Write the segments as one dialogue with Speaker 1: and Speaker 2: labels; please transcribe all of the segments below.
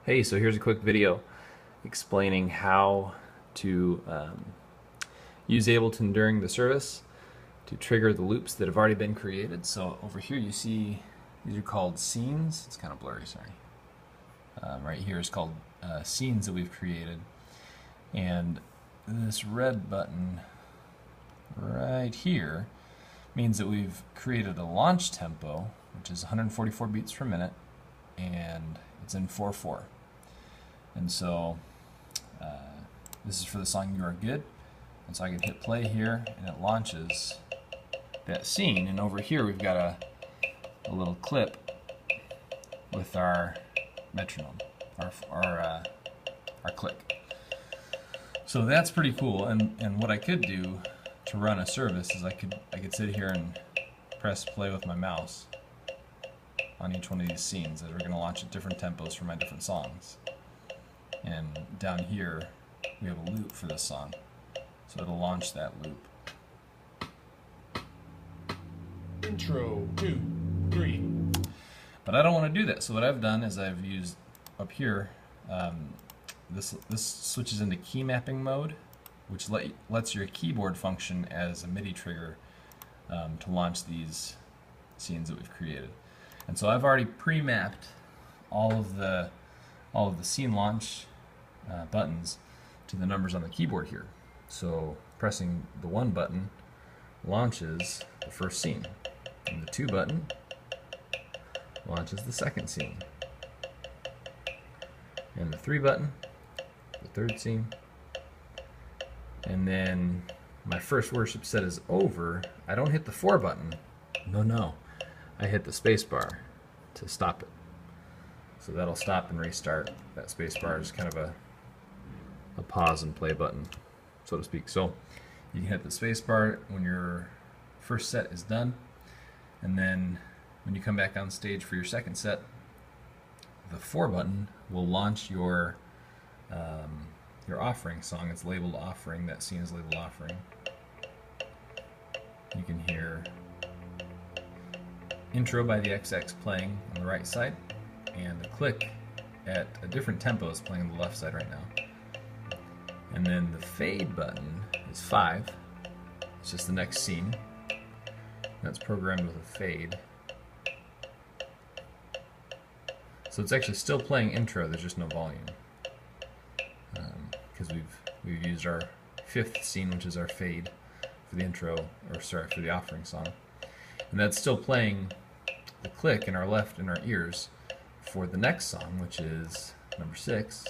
Speaker 1: Hey, so here's a quick video explaining how to use Ableton during the service to trigger the loops that have already been created. So over here you see these are called scenes. It's kind of blurry, sorry. Right here is called scenes that we've created. And this red button right here means that we've created a launch tempo, which is 144 beats per minute, and it's in 4/4. And so this is for the song You Are Good. And so I can hit play here and it launches that scene. And over here we've got a little clip with our metronome, our click. So that's pretty cool. And what I could do to run a service is I could sit here and press play with my mouse on each one of these scenes that are going to launch at different tempos for my different songs. And down here we have a loop for this song, so it'll launch that loop.
Speaker 2: Intro 2, 3.
Speaker 1: But I don't want to do that, so what I've done is I've used up here this switches into key mapping mode, which lets your keyboard function as a MIDI trigger to launch these scenes that we've created. And so I've already pre-mapped all of the scene launch buttons to the numbers on the keyboard here. So pressing the 1 button launches the first scene, and the 2 button launches the second scene, and the 3 button the third scene. And then my first worship set is over. I don't hit the 4 button. No. I hit the space bar to stop it. So that'll stop and restart. That space bar is kind of a pause and play button, so to speak. So you can hit the space bar when your first set is done, and then when you come back on stage for your second set, the 4 button will launch your offering song. It's labeled offering. That scene is labeled offering. You can hear Intro by the XX playing on the right side, and the click at a different tempo is playing on the left side right now. And then the fade button is 5. It's just the next scene. That's programmed with a fade. So it's actually still playing intro, there's just no volume. Because we've used our 5th scene, which is our fade, for the intro, or sorry, for the offering song. And that's still playing the click in our left in our ears for the next song, which is number 6.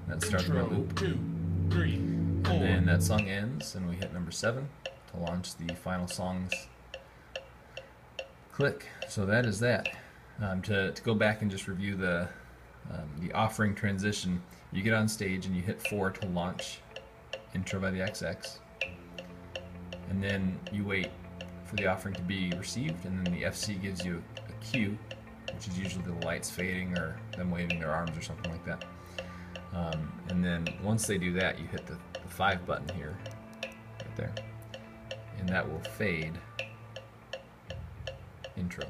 Speaker 1: That starts our loop.
Speaker 2: 2, 3, 4.
Speaker 1: And then that song ends, and we hit number 7 to launch the final song's click. So that is that. To go back and just review the offering transition, you get on stage and you hit 4 to launch Intro by the XX. And then you wait for the offering to be received, and then the FC gives you a cue, which is usually the lights fading or them waving their arms or something like that. And then once they do that, you hit the 5 button here, right there, and that will fade intro.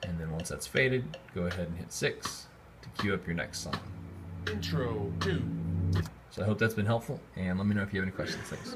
Speaker 1: And then once that's faded, go ahead and hit 6 to cue up your next song.
Speaker 2: Intro 2.
Speaker 1: So I hope that's been helpful, and let me know if you have any questions. Thanks.